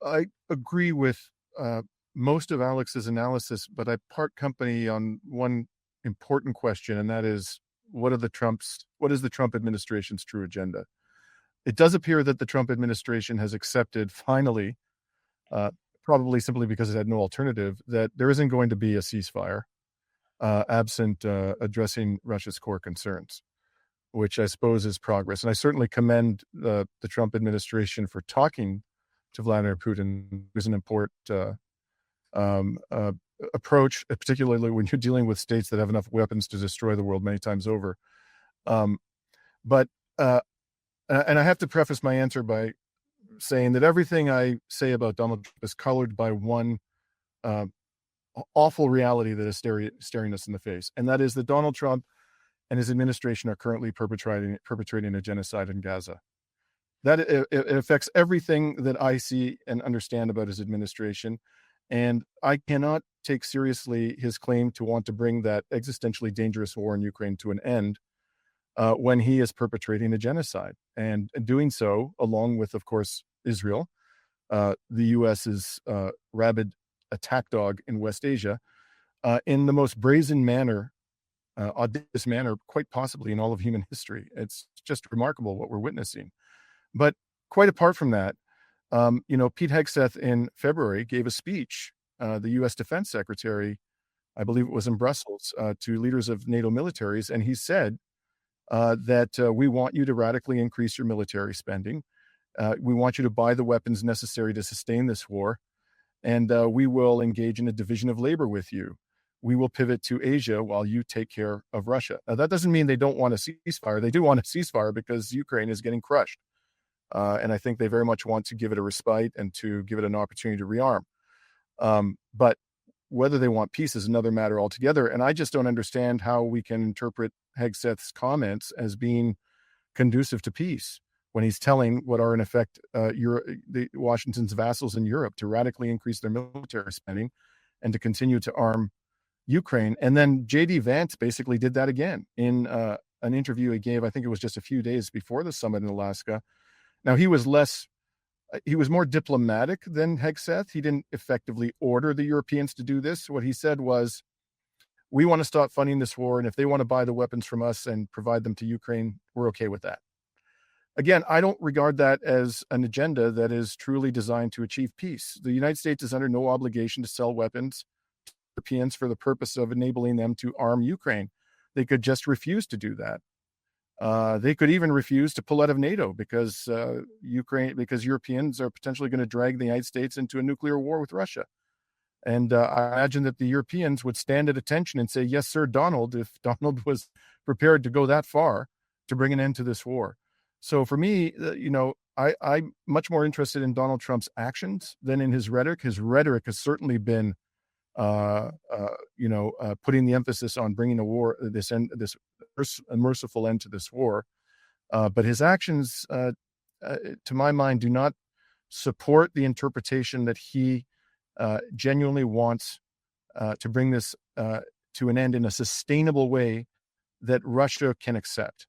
I agree with most of Alex's analysis, but I part company on one important question, and that is what is the Trump administration's true agenda? It does appear that the Trump administration has accepted finally, uh, probably simply because it had no alternative, that there isn't going to be a ceasefire absent addressing Russia's core concerns, which I suppose is progress. And I certainly commend the Trump administration for talking to Vladimir Putin. Is an important um, uh, approach, particularly when you're dealing with states that have enough weapons to destroy the world many times over. Um, but uh, and I have to preface my answer by saying that everything I say about Donald Trump is colored by one uh, awful reality that is staring us in the face, and that is that Donald Trump and his administration are currently perpetrating a genocide in Gaza. That it affects everything that I see and understand about his administration, and I cannot take seriously his claim to want to bring that existentially dangerous war in Ukraine to an end when he is perpetrating a genocide and doing so along with, of course, Israel, the U.S.'s rabid attack dog in West Asia, in the most brazen manner, audacious manner, quite possibly in all of human history. It's just remarkable what we're witnessing. But quite apart from that, Pete Hegseth in February gave a speech, the U.S. Defense Secretary, I believe it was in Brussels, to leaders of NATO militaries, and he said that we want you to radically increase your military spending. We want you to buy the weapons necessary to sustain this war, and we will engage in a division of labor with you. We will pivot to Asia while you take care of Russia. Now, that doesn't mean they don't want a ceasefire. They do want a ceasefire because Ukraine is getting crushed. And I think they very much want to give it a respite and to give it an opportunity to rearm. But whether they want peace is another matter altogether. And I just don't understand how we can interpret Hegseth's comments as being conducive to peace when he's telling what are in effect Washington's vassals in Europe to radically increase their military spending and to continue to arm Ukraine. And then J.D. Vance basically did that again in an interview he gave, I think it was just a few days before the summit in Alaska. Now, he was more diplomatic than Hegseth. He didn't effectively order the Europeans to do this. What he said was, we want to stop funding this war, and if they want to buy the weapons from us and provide them to Ukraine, we're okay with that. Again, I don't regard that as an agenda that is truly designed to achieve peace. The United States is under no obligation to sell weapons to Europeans for the purpose of enabling them to arm Ukraine. They could just refuse to do that. They could even refuse to pull out of NATO because Europeans are potentially going to drag the United States into a nuclear war with Russia. And I imagine that the Europeans would stand at attention and say, yes, sir, Donald, if Donald was prepared to go that far to bring an end to this war. So for me, I'm much more interested in Donald Trump's actions than in his rhetoric. His rhetoric has certainly been putting the emphasis on bringing this merciful end to this war. But his actions, to my mind, do not support the interpretation that he genuinely wants to bring this to an end in a sustainable way that Russia can accept.